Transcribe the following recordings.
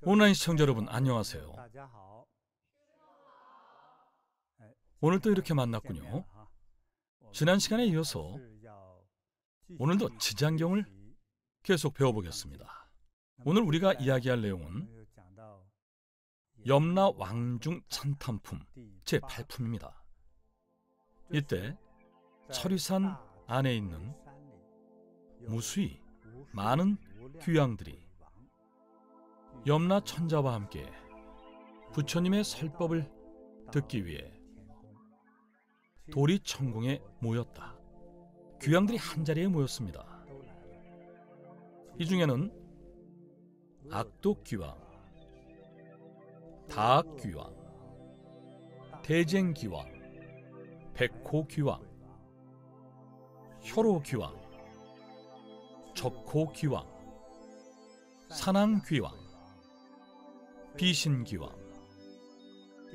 온라인 시청자 여러분 안녕하세요. 오늘 또 이렇게 만났군요. 지난 시간에 이어서 오늘도 지장경을 계속 배워보겠습니다. 오늘 우리가 이야기할 내용은 염라왕중 찬탄품 제8품입니다. 이때 철위산 안에 있는 무수히 많은 귀양들이 염라천자와 함께 부처님의 설법을 듣기 위해 도리천궁에 모였다. 귀양들이 한자리에 모였습니다. 이 중에는 악독귀왕, 다악귀왕, 대쟁귀왕, 백호귀왕, 혈호귀왕, 적호귀왕, 산왕귀왕, 비신귀왕,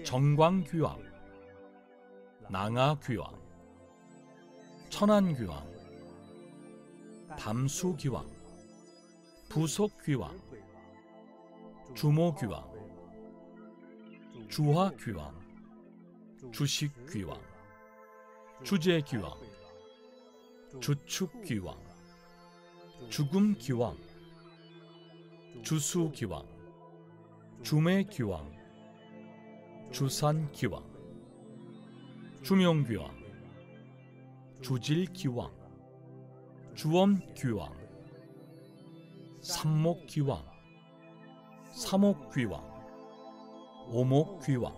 정광귀왕, 낭하귀왕, 천안귀왕, 담수귀왕, 부속귀왕, 주모귀왕, 주화귀왕, 주식귀왕, 주제귀왕, 주축귀왕, 죽음귀왕, 주수귀왕, 주매귀왕, 주산귀왕, 주명귀왕, 주질귀왕, 주엄귀왕, 삼목귀왕, 사목귀왕, 오목귀왕,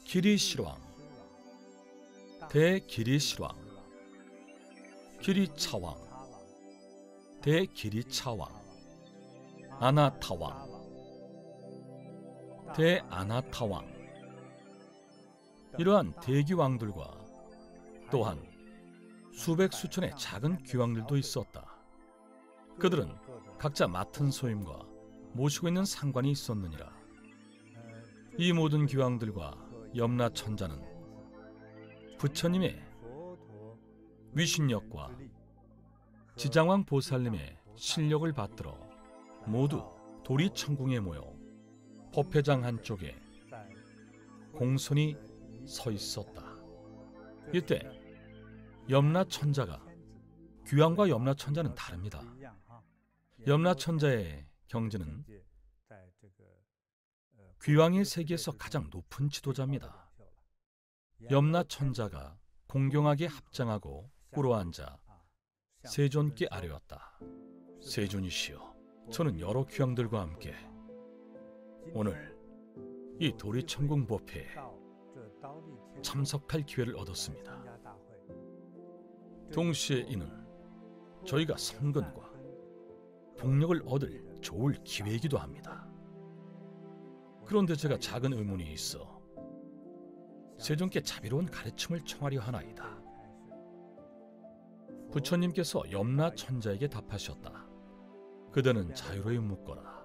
기리실왕, 대기리실왕, 기리차왕, 대기리차왕, 아나타왕, 대아나타왕. 이러한 대귀왕들과 또한 수백 수천의 작은 귀왕들도 있었다. 그들은 각자 맡은 소임과 모시고 있는 상관이 있었느니라. 이 모든 귀왕들과 염라천자는 부처님의 위신력과 지장왕 보살님의 실력을 받들어 모두 도리천궁에 모여 법회장 한쪽에 공손히 서 있었다. 이때 염라천자가 귀왕과 염라천자는 다릅니다. 염라천자의 경지는 귀왕의 세계에서 가장 높은 지도자입니다. 염라천자가 공경하게 합장하고 꿇어앉아 세존께 아뢰었다. 세존이시여, 저는 여러 귀왕들과 함께 오늘 이 도리천궁 법회에 참석할 기회를 얻었습니다. 동시에 이는 저희가 성근과 복력을 얻을 좋을 기회이기도 합니다. 그런데 제가 작은 의문이 있어 세존께 자비로운 가르침을 청하려 하나이다. 부처님께서 염라천자에게 답하셨다. 그대는 자유로이 묻거라.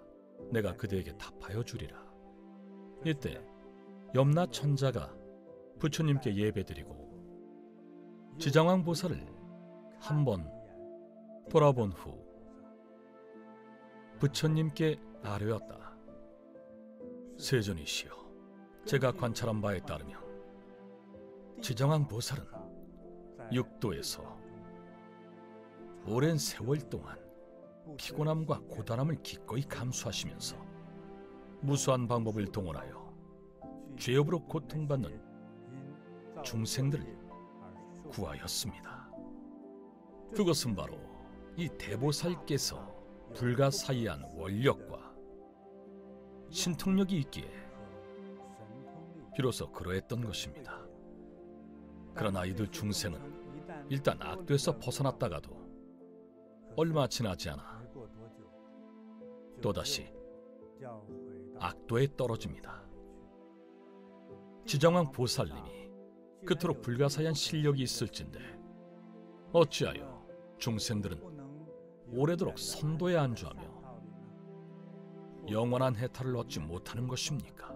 내가 그대에게 답하여 주리라. 이때 염라천자가 부처님께 예배드리고 지장왕 보살을 한번 돌아본 후 부처님께 아뢰었다. 세존이시여, 제가 관찰한 바에 따르면 지장왕 보살은 육도에서 오랜 세월 동안 피곤함과 고단함을 기꺼이 감수하시면서 무수한 방법을 동원하여 죄업으로 고통받는 중생들을 구하였습니다. 그것은 바로 이 대보살께서 불가사의한 원력과 신통력이 있기에 비로소 그러했던 것입니다. 그러나 이들 중생은 일단 악도에서 벗어났다가도 얼마 지나지 않아 또다시 악도에 떨어집니다. 지장왕 보살님이 그토록 불가사의한 실력이 있을진데 어찌하여 중생들은 오래도록 선도에 안주하며 영원한 해탈을 얻지 못하는 것입니까?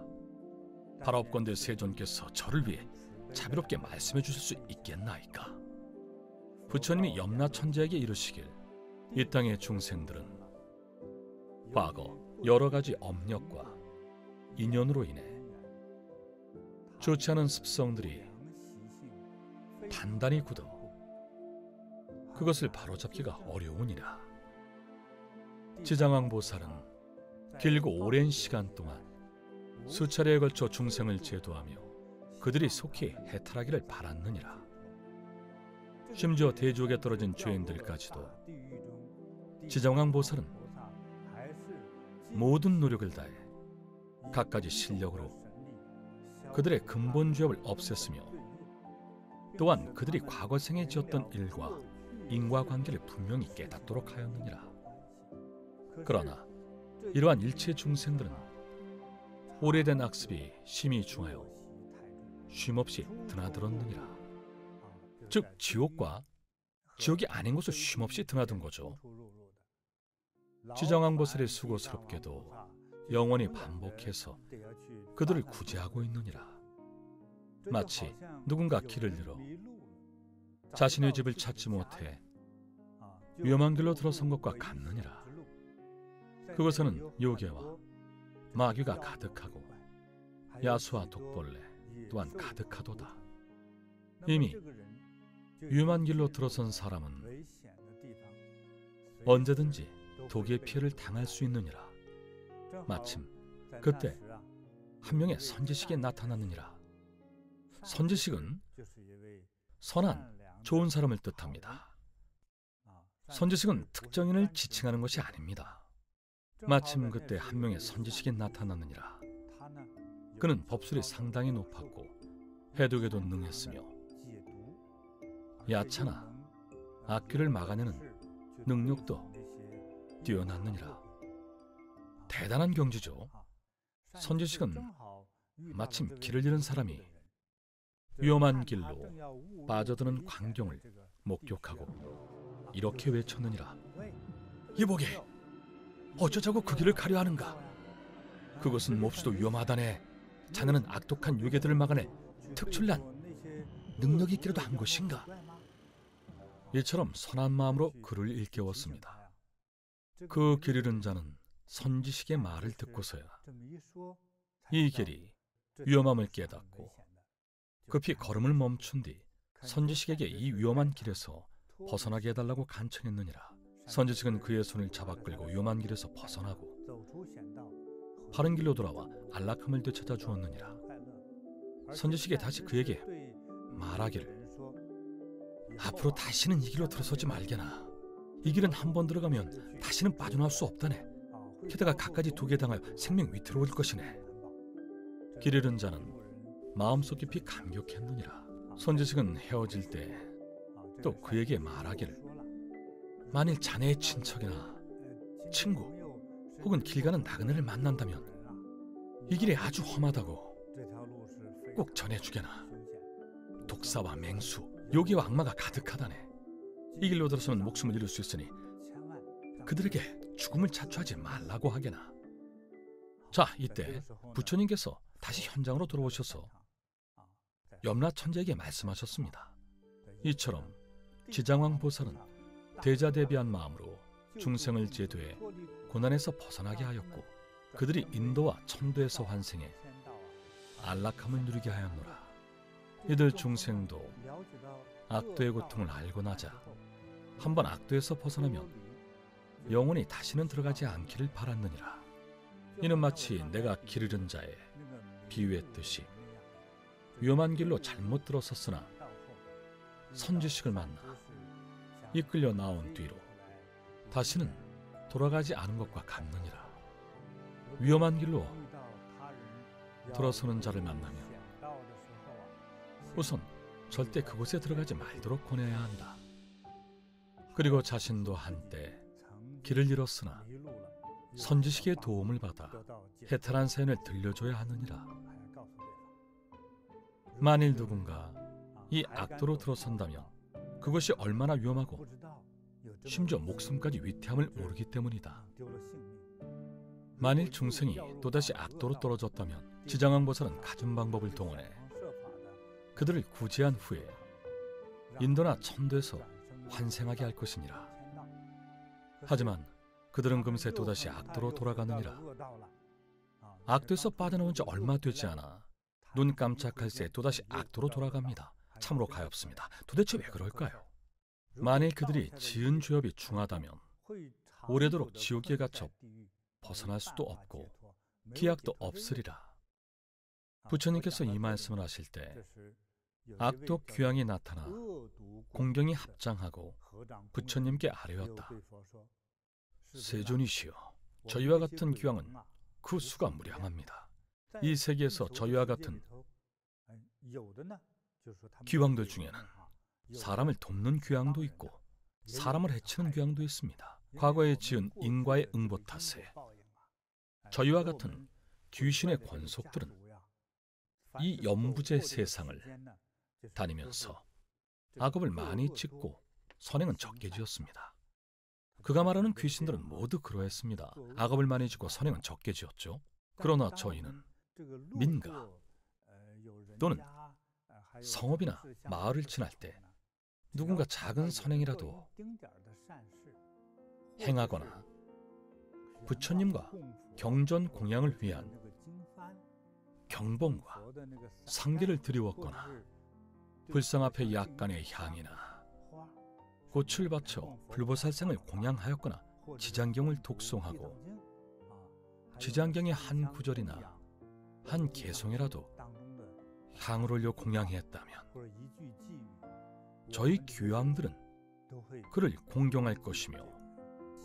바라옵건대 세존께서 저를 위해 자비롭게 말씀해 주실 수 있겠나이까? 부처님이 염라천자에게 이르시길 이 땅의 중생들은 과거 여러 가지 업력과 인연으로 인해 좋지 않은 습성들이 단단히 굳어 그것을 바로잡기가 어려우니라. 지장왕보살은 길고 오랜 시간 동안 수차례에 걸쳐 중생을 제도하며 그들이 속히 해탈하기를 바랐느니라. 심지어 대지옥에 떨어진 죄인들까지도 지장왕보살은 모든 노력을 다해 갖가지 실력으로 그들의 근본 죄업을 없앴으며 또한 그들이 과거생에 지었던 일과 인과관계를 분명히 깨닫도록 하였느니라. 그러나 이러한 일체 중생들은 오래된 악습이 심히 중하여 쉼없이 드나들었느니라. 즉 지옥과 지옥이 아닌 곳을 쉼없이 드나든 거죠. 지장왕보살이 수고스럽게도 영원히 반복해서 그들을 구제하고 있느니라. 마치 누군가 길을 잃어 자신의 집을 찾지 못해 위험한 길로 들어선 것과 같느니라. 그곳에는 요괴와 마귀가 가득하고 야수와 독벌레 또한 가득하도다. 이미 위험한 길로 들어선 사람은 언제든지 독의 피해를 당할 수 있느니라. 마침 그때 한 명의 선지식이 나타났느니라. 선지식은 선한 좋은 사람을 뜻합니다. 선지식은 특정인을 지칭하는 것이 아닙니다. 마침 그때 한 명의 선지식이 나타났느니라. 그는 법술이 상당히 높았고 해독에도 능했으며 야차나 악귀를 막아내는 능력도 뛰어났느니라. 대단한 경지죠. 선지식은 마침 길을 잃은 사람이 위험한 길로 빠져드는 광경을 목격하고 이렇게 외쳤느니라. 이보게, 어쩌자고 그 길을 가려 하는가? 그것은 몹시도 위험하다네. 자네는 악독한 유괴들을 막아낼 특출난 능력이 있기라도 한 것인가? 이처럼 선한 마음으로 그를 일깨웠습니다. 그 길 잃은 자는 선지식의 말을 듣고서야 이 길이 위험함을 깨닫고 급히 걸음을 멈춘 뒤 선지식에게 이 위험한 길에서 벗어나게 해달라고 간청했느니라. 선지식은 그의 손을 잡아 끌고 위험한 길에서 벗어나고 바른 길로 돌아와 안락함을 되찾아 주었느니라. 선지식이 다시 그에게 말하기를, 앞으로 다시는 이 길로 들어서지 말게나. 이 길은 한 번 들어가면 다시는 빠져나올 수 없다네. 게다가 갖가지 독에 당하여 생명 위태로울 것이네. 길 잃은 자는 마음속 깊이 감격했느니라. 선지식은 헤어질 때 또 그에게 말하기를, 만일 자네의 친척이나 친구 혹은 길 가는 나그네를 만난다면 이 길이 아주 험하다고 꼭 전해주게나. 독사와 맹수, 요괴와 악마가 가득하다네. 이 길로 들어서면 목숨을 잃을 수 있으니 그들에게 죽음을 자초하지 말라고 하게나. 자, 이때 부처님께서 다시 현장으로 돌아오셔서 염라천자에게 말씀하셨습니다. 이처럼 지장왕보살은 대자대비한 마음으로 중생을 제도해 고난에서 벗어나게 하였고 그들이 인도와 천도에서 환생해 안락함을 누리게 하였노라. 이들 중생도 악도의 고통을 알고 나자 한번 악도에서 벗어나면 영원히 다시는 들어가지 않기를 바랐느니라. 이는 마치 내가 길 잃은 자의 비유했듯이 위험한 길로 잘못 들어섰으나 선지식을 만나 이끌려 나온 뒤로 다시는 돌아가지 않은 것과 같느니라. 위험한 길로 들어서는 자를 만나면 우선 절대 그곳에 들어가지 말도록 권해야 한다. 그리고 자신도 한때 길을 잃었으나 선지식의 도움을 받아 해탈한 사연을 들려줘야 하느니라. 만일 누군가 이 악도로 들어선다면 그것이 얼마나 위험하고 심지어 목숨까지 위태함을 모르기 때문이다. 만일 중생이 또다시 악도로 떨어졌다면 지장왕보살은 갖은 방법을 동원해 그들을 구제한 후에 인도나 천도에서 환생하게 할 것이니라. 하지만 그들은 금세 또다시 악도로 돌아가느니라. 악도에서 빠져나온 지 얼마 되지 않아 눈 깜짝할 새 또다시 악도로 돌아갑니다. 참으로 가엾습니다. 도대체 왜 그럴까요? 만일 그들이 지은 죄업이 중하다면 오래도록 지옥에 갇혀 벗어날 수도 없고 기약도 없으리라. 부처님께서 이 말씀을 하실 때 악독 귀양이 나타나 공경이 합장하고 부처님께 아뢰었다. 세존이시여, 저희와 같은 귀양은 그 수가 무량합니다. 이 세계에서 저희와 같은 귀왕들 중에는 사람을 돕는 귀양도 있고 사람을 해치는 귀양도 있습니다. 과거에 지은 인과의 응보 탓에 저희와 같은 귀신의 권속들은 이 염부제 세상을 다니면서 악업을 많이 짓고 선행은 적게 지었습니다. 그가 말하는 귀신들은 모두 그러했습니다. 악업을 많이 짓고 선행은 적게 지었죠. 그러나 저희는 민가 또는 성읍이나 마을을 지날 때 누군가 작은 선행이라도 행하거나 부처님과 경전 공양을 위한 경봉과 상기를 드리웠거나 불상 앞에 약간의 향이나 꽃을 바쳐 불보살생을 공양하였거나 지장경을 독송하고 지장경의 한 구절이나 한 개송이라도 향을 올려 공양했다면 저희 귀왕들은 그를 공경할 것이며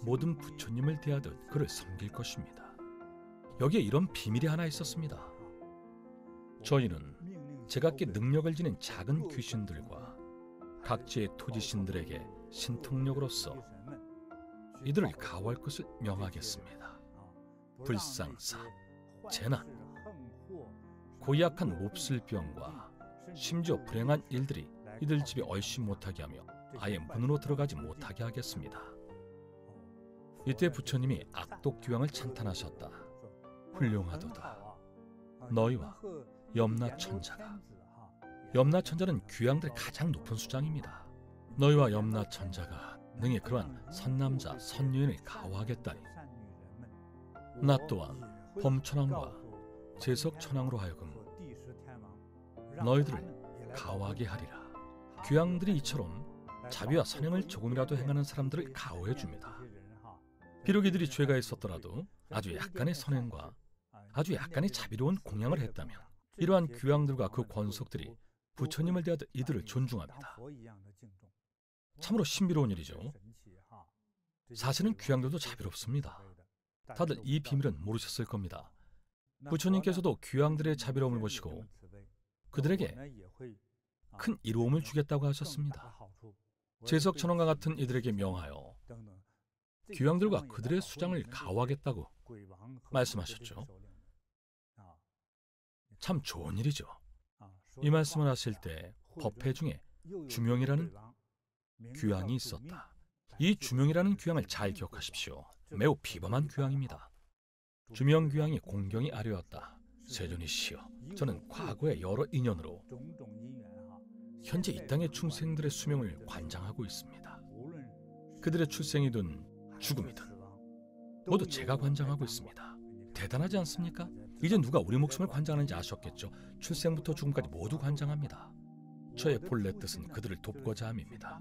모든 부처님을 대하듯 그를 섬길 것입니다. 여기에 이런 비밀이 하나 있었습니다. 저희는 제각기 능력을 지닌 작은 귀신들과 각지의 토지신들에게 신통력으로서 이들을 가호할 것을 명하겠습니다. 불상사, 재난, 고약한 몹쓸병과 심지어 불행한 일들이 이들 집에 얼씬 못하게 하며 아예 문으로 들어가지 못하게 하겠습니다. 이때 부처님이 악독귀왕을 찬탄하셨다. 훌륭하도다. 너희와 염라천자가, 염라천자는 귀양들의 가장 높은 수장입니다. 너희와 염라천자가 능히 그러한 선남자 선유인을 가호하겠다니 나 또한 범천왕과 제석천왕으로 하여금 너희들을 가호하게 하리라. 귀양들이 이처럼 자비와 선행을 조금이라도 행하는 사람들을 가호해 줍니다. 비록 이들이 죄가 있었더라도 아주 약간의 선행과 아주 약간의 자비로운 공양을 했다면 이러한 귀양들과 그 권속들이 부처님을 대하듯 이들을 존중합니다. 참으로 신비로운 일이죠. 사실은 귀양들도 자비롭습니다. 다들 이 비밀은 모르셨을 겁니다. 부처님께서도 귀양들의 자비로움을 보시고 그들에게 큰 이로움을 주겠다고 하셨습니다. 제석천왕과 같은 이들에게 명하여 귀양들과 그들의 수장을 가호하겠다고 말씀하셨죠. 참 좋은 일이죠. 이 말씀을 하실 때 법회 중에 주명이라는 귀양이 있었다. 이 주명이라는 귀양을 잘 기억하십시오. 매우 비범한 귀양입니다. 주명 귀양이 공경이 아뢰었다. 세존이시여, 저는 과거의 여러 인연으로 현재 이 땅의 충생들의 수명을 관장하고 있습니다. 그들의 출생이든 죽음이든 모두 제가 관장하고 있습니다. 대단하지 않습니까? 이제 누가 우리 목숨을 관장하는지 아셨겠죠? 출생부터 죽음까지 모두 관장합니다. 저의 본래 뜻은 그들을 돕고자 함입니다.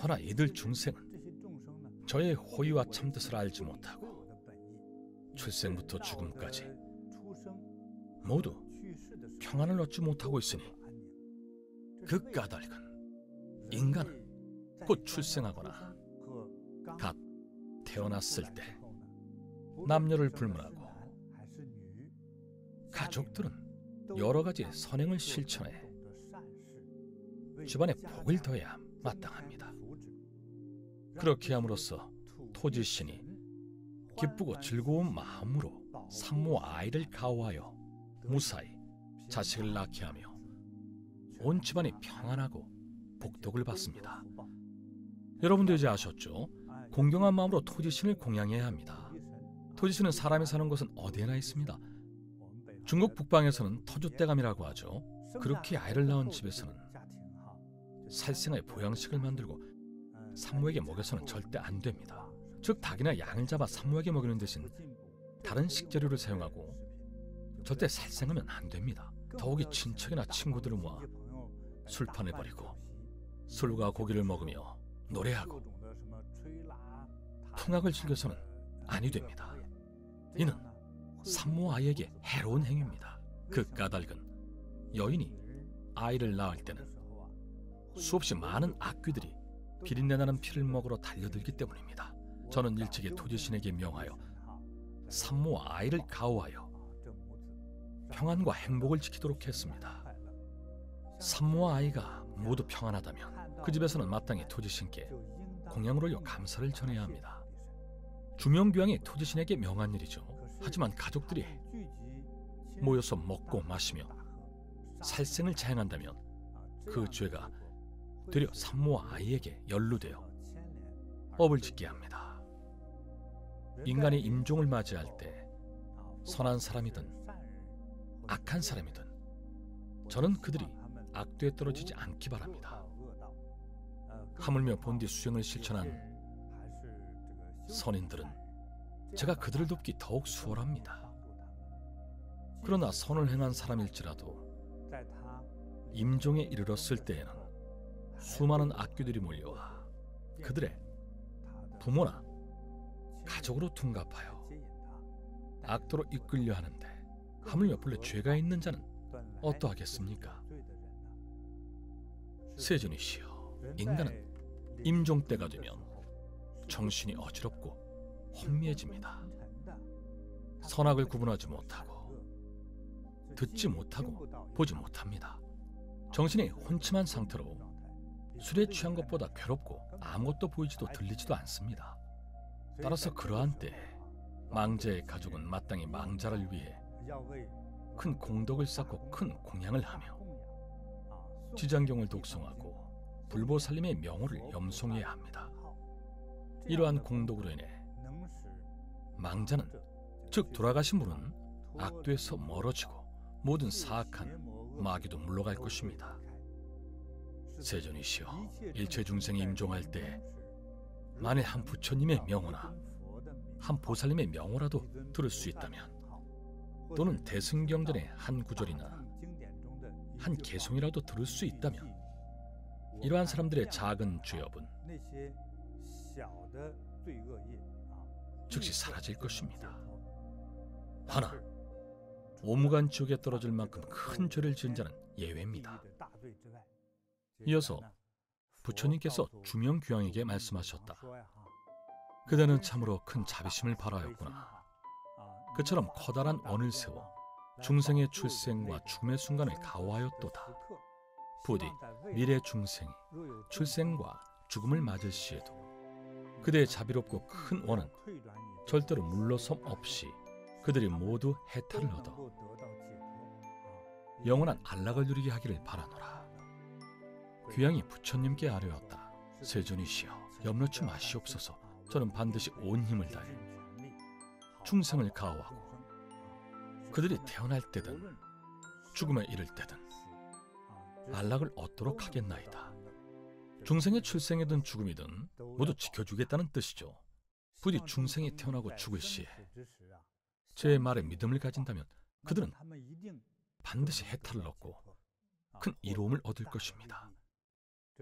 허나 이들 중생은 저의 호의와 참뜻을 알지 못하고 출생부터 죽음까지 모두 평안을 얻지 못하고 있으니 그 까닭은 인간은 곧 출생하거나 갓 태어났을 때 남녀를 불문하고 가족들은 여러 가지 선행을 실천해 집안에 복을 더해야 마땅합니다. 그렇게 함으로써 토지신이 기쁘고 즐거운 마음으로 산모와 아이를 가호하여 무사히 자식을 낳게 하며 온 집안이 평안하고 복덕을 받습니다. 여러분도 이제 아셨죠? 공경한 마음으로 토지신을 공양해야 합니다. 토지신은 사람이 사는 곳은 어디에나 있습니다. 중국 북방에서는 터줏대감이라고 하죠. 그렇게 아이를 낳은 집에서는 살생의 보양식을 만들고 산모에게 먹여서는 절대 안 됩니다. 즉 닭이나 양을 잡아 산모에게 먹이는 대신 다른 식재료를 사용하고 절대 살생하면 안 됩니다. 더욱이 친척이나 친구들을 모아 술판을 벌이고 술과 고기를 먹으며 노래하고 풍악을 즐겨서는 아니 됩니다. 이는 산모 아이에게 해로운 행위입니다. 그 까닭은 여인이 아이를 낳을 때는 수없이 많은 악귀들이 비린내나는 피를 먹으러 달려들기 때문입니다. 저는 일찍이 토지신에게 명하여 산모 아이를 가호하여 평안과 행복을 지키도록 했습니다. 산모와 아이가 모두 평안하다면 그 집에서는 마땅히 토지신께 공양을 올려 감사를 전해야 합니다. 주명귀왕이 토지신에게 명한 일이죠. 하지만 가족들이 모여서 먹고 마시며 살생을 자행한다면 그 죄가 되려 산모와 아이에게 연루되어 업을 짓게 합니다. 인간이 임종을 맞이할 때 선한 사람이든 악한 사람이든 저는 그들이 악도에 떨어지지 않기 바랍니다. 하물며 본디 수행을 실천한 선인들은 제가 그들을 돕기 더욱 수월합니다. 그러나 선을 행한 사람일지라도 임종에 이르렀을 때에는 수많은 악귀들이 몰려와 그들의 부모나 가족으로 둔갑하여 악도로 이끌려 하는데 하물며 본래 죄가 있는 자는 어떠하겠습니까? 세존이시여, 인간은 임종 때가 되면 정신이 어지럽고 혼미해집니다. 선악을 구분하지 못하고 듣지 못하고 보지 못합니다. 정신이 혼침한 상태로 술에 취한 것보다 괴롭고 아무것도 보이지도 들리지도 않습니다. 따라서 그러한 때에 망자의 가족은 마땅히 망자를 위해 큰 공덕을 쌓고 큰 공양을 하며 지장경을 독송하고 불보살림의 명호를 염송해야 합니다. 이러한 공덕으로 인해 망자는, 즉 돌아가신 분은 악도에서 멀어지고 모든 사악한 마귀도 물러갈 것입니다. 세존이시여, 일체 중생이 임종할 때 만일 한 부처님의 명호나 한 보살님의 명호라도 들을 수 있다면, 또는 대승경전의 한 구절이나 한 개송이라도 들을 수 있다면 이러한 사람들의 작은 죄업은 즉시 사라질 것입니다. 하나, 오무간 지옥에 떨어질 만큼 큰 죄를 지은 자는 예외입니다. 이어서 부처님께서 주명귀왕에게 말씀하셨다. 그대는 참으로 큰 자비심을 발하였구나. 그처럼 커다란 원을 세워 중생의 출생과 죽음의 순간을 가호하였도다. 부디 미래 중생이 출생과 죽음을 맞을 시에도 그대의 자비롭고 큰 원은 절대로 물러섬 없이 그들이 모두 해탈을 얻어 영원한 안락을 누리게 하기를 바라노라. 귀양이 부처님께 아뢰었다. 세존이시여, 염려치 마시옵소서. 저는 반드시 온 힘을 다해 중생을 가호하고 그들이 태어날 때든 죽음에 이를 때든 안락을 얻도록 하겠나이다. 중생의 출생이든 죽음이든 모두 지켜주겠다는 뜻이죠. 부디 중생이 태어나고 죽을 시에 제 말에 믿음을 가진다면 그들은 반드시 해탈을 얻고 큰 이로움을 얻을 것입니다.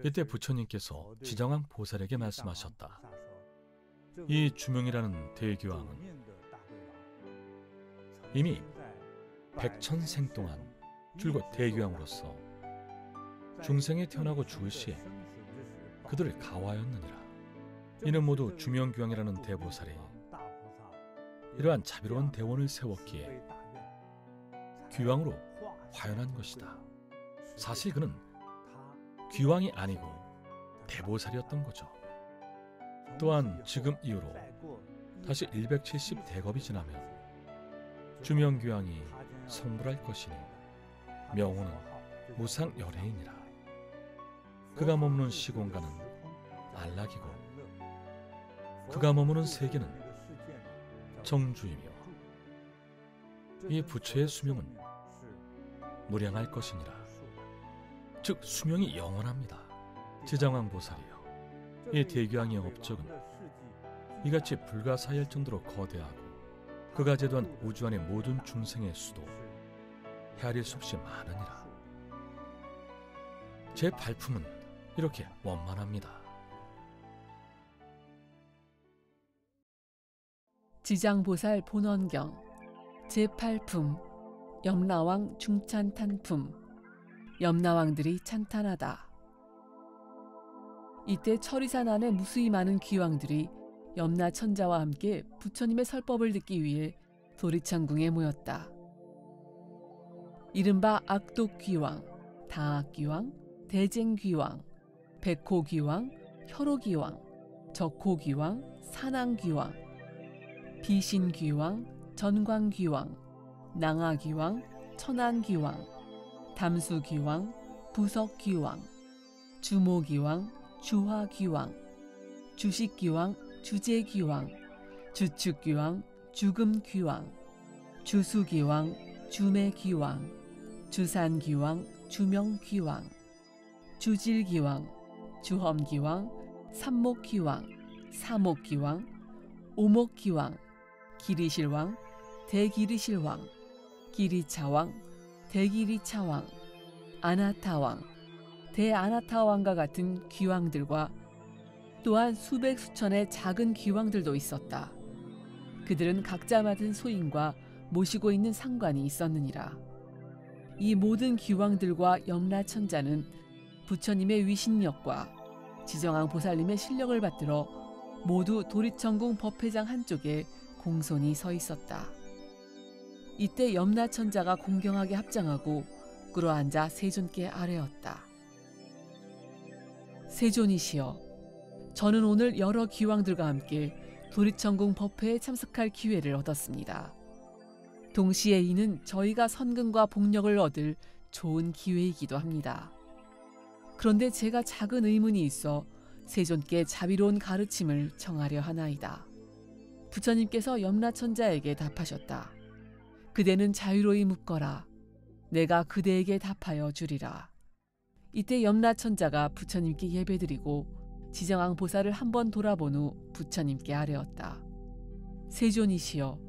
이때 부처님께서 지정왕 보살에게 말씀하셨다. 이 주명이라는 대교황은 이미 백천생 동안 줄곧 대교황으로서 중생이 태어나고 죽을 시에 그들을 가호하였느니라. 이는 모두 주명교황이라는 대보살이 이러한 자비로운 대원을 세웠기에 귀왕으로 화연한 것이다. 사실 그는 귀왕이 아니고 대보살이었던 거죠. 또한 지금 이후로 다시 170 대겁이 지나면 주명귀왕이 성불할 것이니 명호는 무상열애이니라. 그가 머무는 시공간은 안락이고 그가 머무는 세계는 정주이며 이 부처의 수명은 무량할 것이니라. 즉 수명이 영원합니다. 지장왕 보살이여, 이 대교황의 업적은 이같이 불가사의할 정도로 거대하고 그가 제도한 우주 안의 모든 중생의 수도 헤아릴 수 없이 많으니라. 제 발품은 이렇게 원만합니다. 지장보살 본원경 제8품 염라왕 중찬탄품. 염라왕들이 찬탄하다. 이때 천리산 안에 무수히 많은 귀왕들이 염라천자와 함께 부처님의 설법을 듣기 위해 도리천궁에 모였다. 이른바 악독귀왕, 다악귀왕, 대쟁귀왕, 백호귀왕, 혈호귀왕, 적호귀왕, 산왕귀왕, 비신귀왕, 전광귀왕, 낭하귀왕, 천안귀왕, 담수귀왕, 부석귀왕, 주모귀왕, 주화귀왕, 주식귀왕, 주제귀왕, 주축귀왕, 주금귀왕, 주수귀왕, 주매귀왕, 주산귀왕, 주명귀왕, 주질귀왕, 주험귀왕, 삼목귀왕, 사목귀왕, 오목귀왕, 기리실왕, 대기리실왕, 기리차왕, 대기리차왕, 아나타왕, 대아나타왕과 같은 귀왕들과 또한 수백 수천의 작은 귀왕들도 있었다. 그들은 각자 맡은 소인과 모시고 있는 상관이 있었느니라. 이 모든 귀왕들과 염라천자는 부처님의 위신력과 지정왕 보살님의 실력을 받들어 모두 도리천궁 법회장 한쪽에 공손히 서 있었다. 이때 염라천자가 공경하게 합장하고 끌어앉아 세존께 아뢰었다. 세존이시여, 저는 오늘 여러 귀왕들과 함께 도리천궁 법회에 참석할 기회를 얻었습니다. 동시에 이는 저희가 선근과 복력을 얻을 좋은 기회이기도 합니다. 그런데 제가 작은 의문이 있어 세존께 자비로운 가르침을 청하려 하나이다. 부처님께서 염라천자에게 답하셨다. 그대는 자유로이 묻거라. 내가 그대에게 답하여 주리라. 이때 염라천자가 부처님께 예배드리고 지정왕 보살을 한번 돌아본 후 부처님께 아뢰었다. 세존이시여,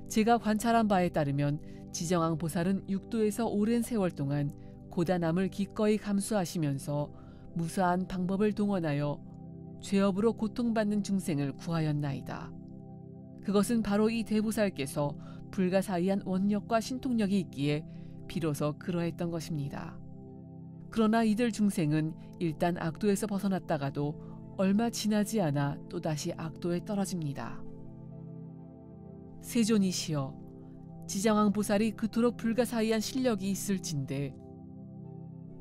제가 관찰한 바에 따르면 지정왕 보살은 육도에서 오랜 세월 동안 고단함을 기꺼이 감수하시면서 무수한 방법을 동원하여 죄업으로 고통받는 중생을 구하였나이다. 그것은 바로 이 대보살께서 불가사의한 원력과 신통력이 있기에 비로소 그러했던 것입니다. 그러나 이들 중생은 일단 악도에서 벗어났다가도 얼마 지나지 않아 또다시 악도에 떨어집니다. 세존이시여, 지정왕 보살이 그토록 불가사의한 실력이 있을진데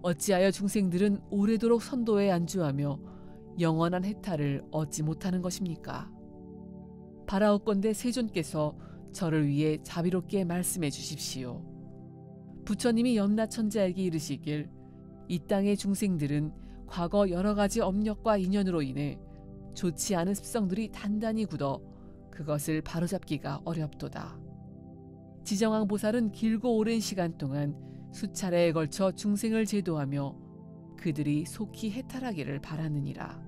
어찌하여 중생들은 오래도록 선도에 안주하며 영원한 해탈을 얻지 못하는 것입니까? 바라옵건대 세존께서 저를 위해 자비롭게 말씀해 주십시오. 부처님이 염라천자에게 이르시길 이 땅의 중생들은 과거 여러 가지 업력과 인연으로 인해 좋지 않은 습성들이 단단히 굳어 그것을 바로잡기가 어렵도다. 지정왕 보살은 길고 오랜 시간 동안 수차례에 걸쳐 중생을 제도하며 그들이 속히 해탈하기를 바라느니라.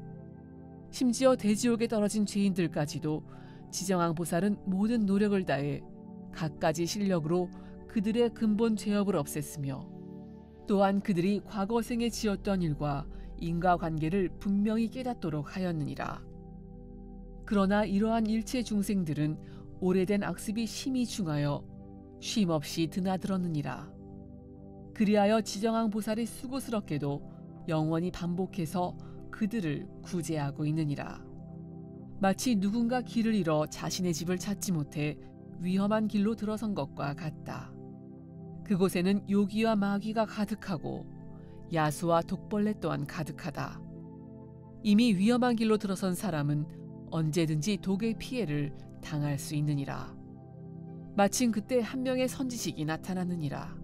심지어 대지옥에 떨어진 죄인들까지도 지정왕 보살은 모든 노력을 다해 갖가지 실력으로 그들의 근본 죄업을 없앴으며 또한 그들이 과거 생에 지었던 일과 인과관계를 분명히 깨닫도록 하였느니라. 그러나 이러한 일체 중생들은 오래된 악습이 심히 중하여 쉼없이 드나들었느니라. 그리하여 지정왕 보살이 수고스럽게도 영원히 반복해서 그들을 구제하고 있느니라. 마치 누군가 길을 잃어 자신의 집을 찾지 못해 위험한 길로 들어선 것과 같다. 그곳에는 요기와 마귀가 가득하고 야수와 독벌레 또한 가득하다. 이미 위험한 길로 들어선 사람은 언제든지 독의 피해를 당할 수 있느니라. 마침 그때 한 명의 선지식이 나타났느니라.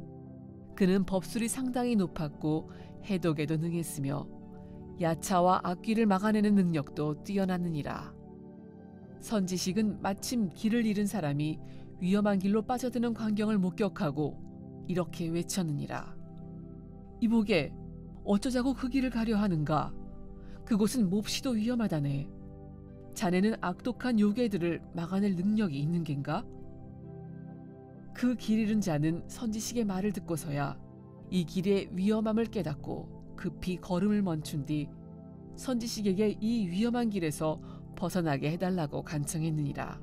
그는 법술이 상당히 높았고 해독에도 능했으며 야차와 악귀를 막아내는 능력도 뛰어났느니라. 선지식은 마침 길을 잃은 사람이 위험한 길로 빠져드는 광경을 목격하고 이렇게 외쳤느니라. 이보게, 어쩌자고 그 길을 가려 하는가? 그곳은 몹시도 위험하다네. 자네는 악독한 요괴들을 막아낼 능력이 있는 겐가? 그 길 잃은 자는 선지식의 말을 듣고서야 이 길의 위험함을 깨닫고 급히 걸음을 멈춘 뒤 선지식에게 이 위험한 길에서 벗어나게 해달라고 간청했느니라.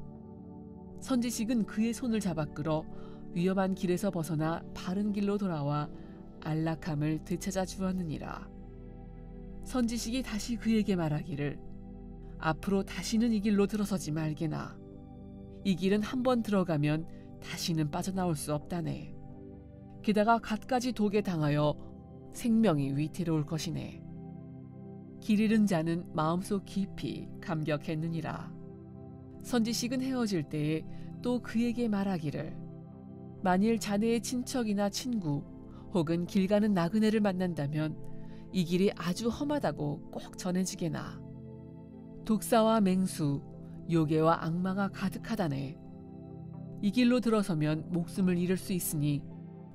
선지식은 그의 손을 잡아 끌어 위험한 길에서 벗어나 바른 길로 돌아와 안락함을 되찾아 주었느니라. 선지식이 다시 그에게 말하기를 앞으로 다시는 이 길로 들어서지 말게나. 이 길은 한번 들어가면 다시는 빠져나올 수 없다네. 게다가 갖가지 독에 당하여 생명이 위태로울 것이네. 길 잃은 자는 마음속 깊이 감격했느니라. 선지식은 헤어질 때에 또 그에게 말하기를 만일 자네의 친척이나 친구 혹은 길 가는 나그네를 만난다면 이 길이 아주 험하다고 꼭 전해지게나. 독사와 맹수, 요괴와 악마가 가득하다네. 이 길로 들어서면 목숨을 잃을 수 있으니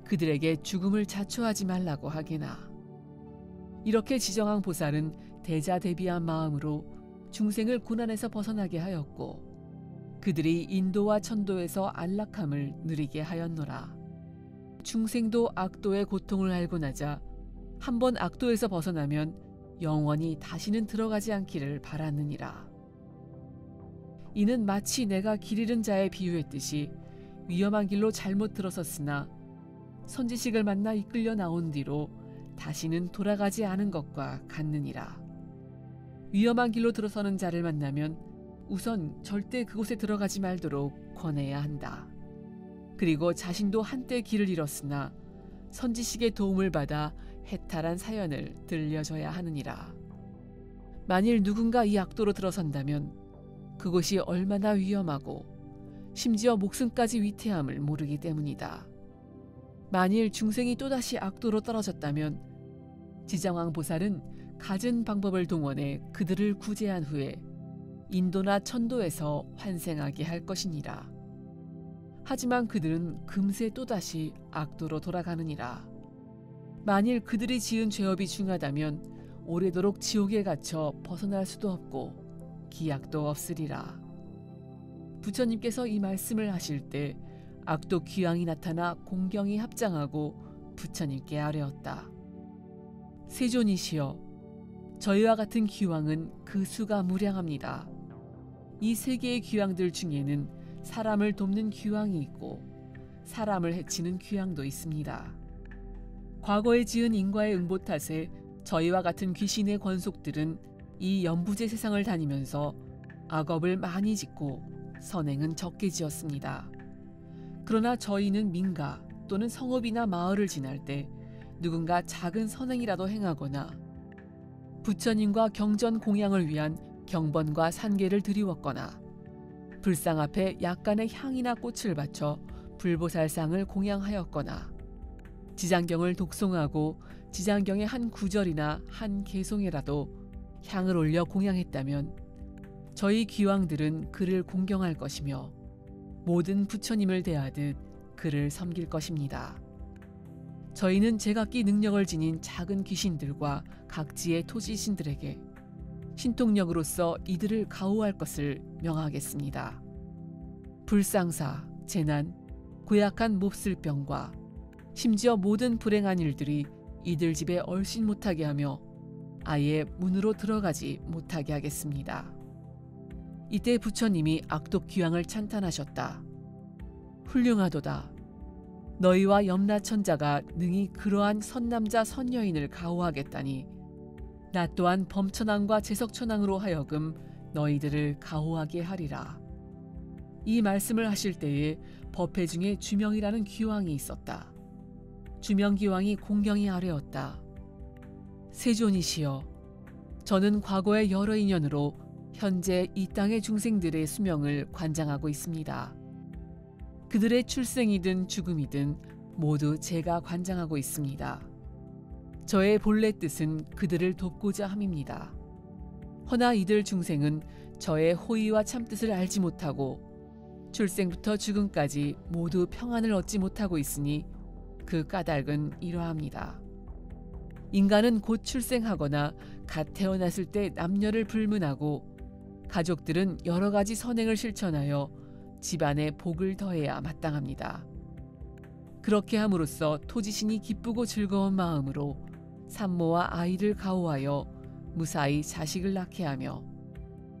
그들에게 죽음을 자초하지 말라고 하게나. 이렇게 지정한 보살은 대자대비한 마음으로 중생을 고난에서 벗어나게 하였고 그들이 인도와 천도에서 안락함을 누리게 하였노라. 중생도 악도의 고통을 알고 나자 한번 악도에서 벗어나면 영원히 다시는 들어가지 않기를 바랐느니라. 이는 마치 내가 길 잃은 자에 비유했듯이 위험한 길로 잘못 들어섰으나 선지식을 만나 이끌려 나온 뒤로 다시는 돌아가지 않은 것과 같느니라. 위험한 길로 들어서는 자를 만나면 우선 절대 그곳에 들어가지 말도록 권해야 한다. 그리고 자신도 한때 길을 잃었으나 선지식의 도움을 받아 해탈한 사연을 들려줘야 하느니라. 만일 누군가 이 악도로 들어선다면 그곳이 얼마나 위험하고 심지어 목숨까지 위태함을 모르기 때문이다. 만일 중생이 또다시 악도로 떨어졌다면 지장왕 보살은 갖은 방법을 동원해 그들을 구제한 후에 인도나 천도에서 환생하게 할 것이니라. 하지만 그들은 금세 또다시 악도로 돌아가느니라. 만일 그들이 지은 죄업이 중하다면 오래도록 지옥에 갇혀 벗어날 수도 없고 기약도 없으리라. 부처님께서 이 말씀을 하실 때 악도 귀왕이 나타나 공경이 합장하고 부처님께 아뢰었다. 세존이시여, 저희와 같은 귀왕은 그 수가 무량합니다. 이 세 개의 귀왕들 중에는 사람을 돕는 귀왕이 있고 사람을 해치는 귀왕도 있습니다. 과거에 지은 인과의 응보 탓에 저희와 같은 귀신의 권속들은 이 연부제 세상을 다니면서 악업을 많이 짓고 선행은 적게 지었습니다. 그러나 저희는 민가 또는 성읍이나 마을을 지날 때 누군가 작은 선행이라도 행하거나 부처님과 경전 공양을 위한 경번과 산계를 드리웠거나 불상 앞에 약간의 향이나 꽃을 바쳐 불보살상을 공양하였거나 지장경을 독송하고 지장경의 한 구절이나 한 개송에라도 향을 올려 공양했다면 저희 귀왕들은 그를 공경할 것이며 모든 부처님을 대하듯 그를 섬길 것입니다. 저희는 제각기 능력을 지닌 작은 귀신들과 각지의 토지신들에게 신통력으로서 이들을 가호할 것을 명하겠습니다. 불상사, 재난, 고약한 몹쓸병과 심지어 모든 불행한 일들이 이들 집에 얼씬 못하게 하며 아예 문으로 들어가지 못하게 하겠습니다. 이때 부처님이 악독 귀왕을 찬탄하셨다. 훌륭하도다. 너희와 염라천자가 능히 그러한 선남자 선여인을 가호하겠다니 나 또한 범천왕과 제석천왕으로 하여금 너희들을 가호하게 하리라. 이 말씀을 하실 때에 법회 중에 주명이라는 귀왕이 있었다. 주명귀왕이 공경히 아뢰었다. 세존이시여, 저는 과거의 여러 인연으로 현재 이 땅의 중생들의 수명을 관장하고 있습니다. 그들의 출생이든 죽음이든 모두 제가 관장하고 있습니다. 저의 본래 뜻은 그들을 돕고자 함입니다. 허나 이들 중생은 저의 호의와 참뜻을 알지 못하고 출생부터 죽음까지 모두 평안을 얻지 못하고 있으니 그 까닭은 이러합니다. 인간은 곧 출생하거나 갓 태어났을 때 남녀를 불문하고 가족들은 여러 가지 선행을 실천하여 집안에 복을 더해야 마땅합니다. 그렇게 함으로써 토지신이 기쁘고 즐거운 마음으로 산모와 아이를 가호하여 무사히 자식을 낳게 하며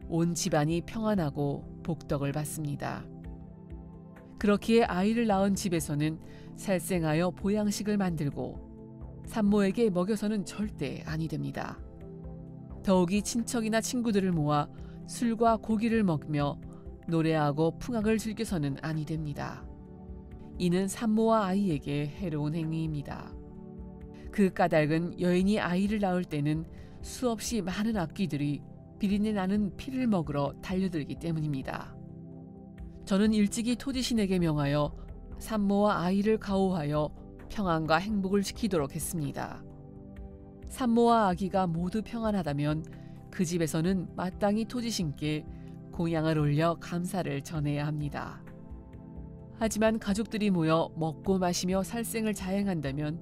온 집안이 평안하고 복덕을 받습니다. 그렇기에 아이를 낳은 집에서는 살생하여 보양식을 만들고 산모에게 먹여서는 절대 아니 됩니다. 더욱이 친척이나 친구들을 모아 술과 고기를 먹으며 노래하고 풍악을 즐겨서는 아니 됩니다. 이는 산모와 아이에게 해로운 행위입니다. 그 까닭은 여인이 아이를 낳을 때는 수없이 많은 악귀들이 비린내 나는 피를 먹으러 달려들기 때문입니다. 저는 일찍이 토지신에게 명하여 산모와 아이를 가호하여 평안과 행복을 지키도록 했습니다. 산모와 아기가 모두 평안하다면 그 집에서는 마땅히 토지신께 공양을 올려 감사를 전해야 합니다. 하지만 가족들이 모여 먹고 마시며 살생을 자행한다면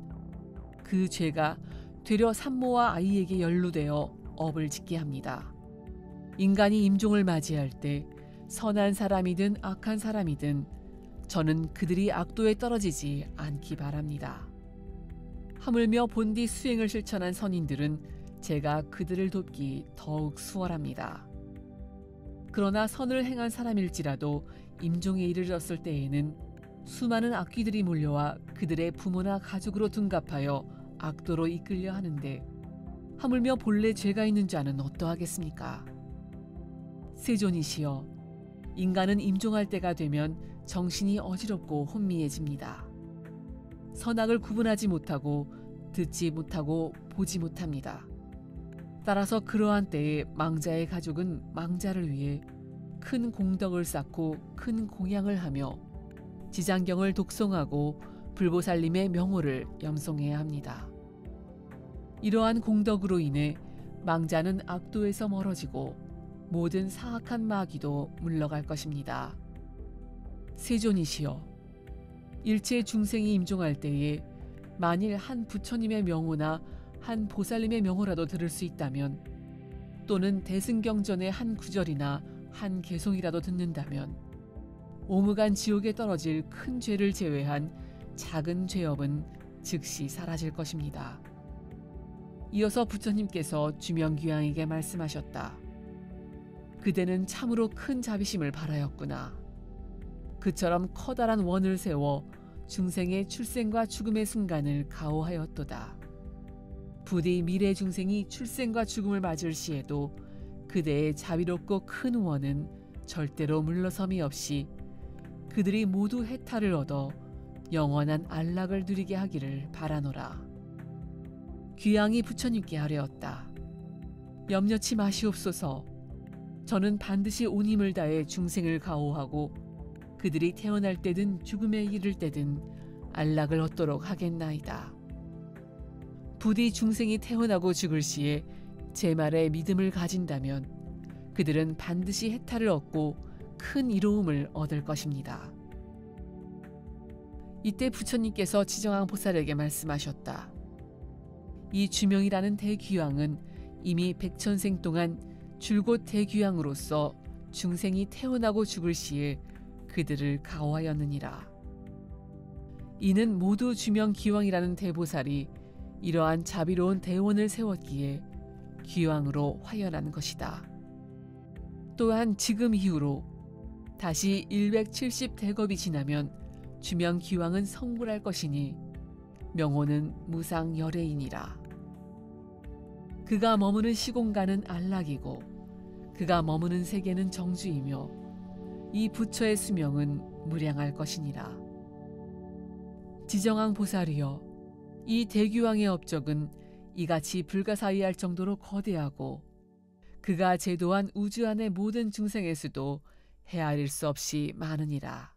그 죄가 되려 산모와 아이에게 연루되어 업을 짓게 합니다. 인간이 임종을 맞이할 때 선한 사람이든 악한 사람이든 저는 그들이 악도에 떨어지지 않기 바랍니다. 하물며 본디 수행을 실천한 선인들은 제가 그들을 돕기 더욱 수월합니다. 그러나 선을 행한 사람일지라도 임종에 이르렀을 때에는 수많은 악귀들이 몰려와 그들의 부모나 가족으로 둔갑하여 악도로 이끌려 하는데 하물며 본래 죄가 있는 자는 어떠하겠습니까? 세존이시여, 인간은 임종할 때가 되면 정신이 어지럽고 혼미해집니다. 선악을 구분하지 못하고 듣지 못하고 보지 못합니다. 따라서 그러한 때에 망자의 가족은 망자를 위해 큰 공덕을 쌓고 큰 공양을 하며 지장경을 독송하고 불보살님의 명호를 염송해야 합니다. 이러한 공덕으로 인해 망자는 악도에서 멀어지고 모든 사악한 마귀도 물러갈 것입니다. 세존이시여, 일체 중생이 임종할 때에 만일 한 부처님의 명호나 한 보살님의 명호라도 들을 수 있다면 또는 대승경전의 한 구절이나 한 개송이라도 듣는다면 오무간 지옥에 떨어질 큰 죄를 제외한 작은 죄업은 즉시 사라질 것입니다. 이어서 부처님께서 주명귀양에게 말씀하셨다. 그대는 참으로 큰 자비심을 바라였구나. 그처럼 커다란 원을 세워 중생의 출생과 죽음의 순간을 가호하였도다. 부디 미래 중생이 출생과 죽음을 맞을 시에도 그대의 자비롭고 큰 원은 절대로 물러섬이 없이 그들이 모두 해탈을 얻어 영원한 안락을 누리게 하기를 바라노라. 귀양이 부처님께 아뢰었다. 염려치 마시옵소서. 저는 반드시 온 힘을 다해 중생을 가호하고 그들이 태어날 때든 죽음에 이를 때든 안락을 얻도록 하겠나이다. 부디 중생이 태어나고 죽을 시에 제 말에 믿음을 가진다면 그들은 반드시 해탈을 얻고 큰 이로움을 얻을 것입니다. 이때 부처님께서 지정왕 보살에게 말씀하셨다. 이 주명이라는 대귀왕은 이미 백천생 동안 줄곧 대귀왕으로서 중생이 태어나고 죽을 시에 그들을 가호하였느니라. 이는 모두 주명귀왕이라는 대보살이 이러한 자비로운 대원을 세웠기에 귀왕으로 화연한 것이다. 또한 지금 이후로 다시 170대겁이 지나면 주명귀왕은 성불할 것이니 명호는 무상열애이니라. 그가 머무는 시공간은 안락이고 그가 머무는 세계는 정주이며 이 부처의 수명은 무량할 것이니라. 지정왕 보살이여, 이 대귀왕의 업적은 이같이 불가사의할 정도로 거대하고 그가 제도한 우주 안의 모든 중생의 수도 헤아릴 수 없이 많으니라.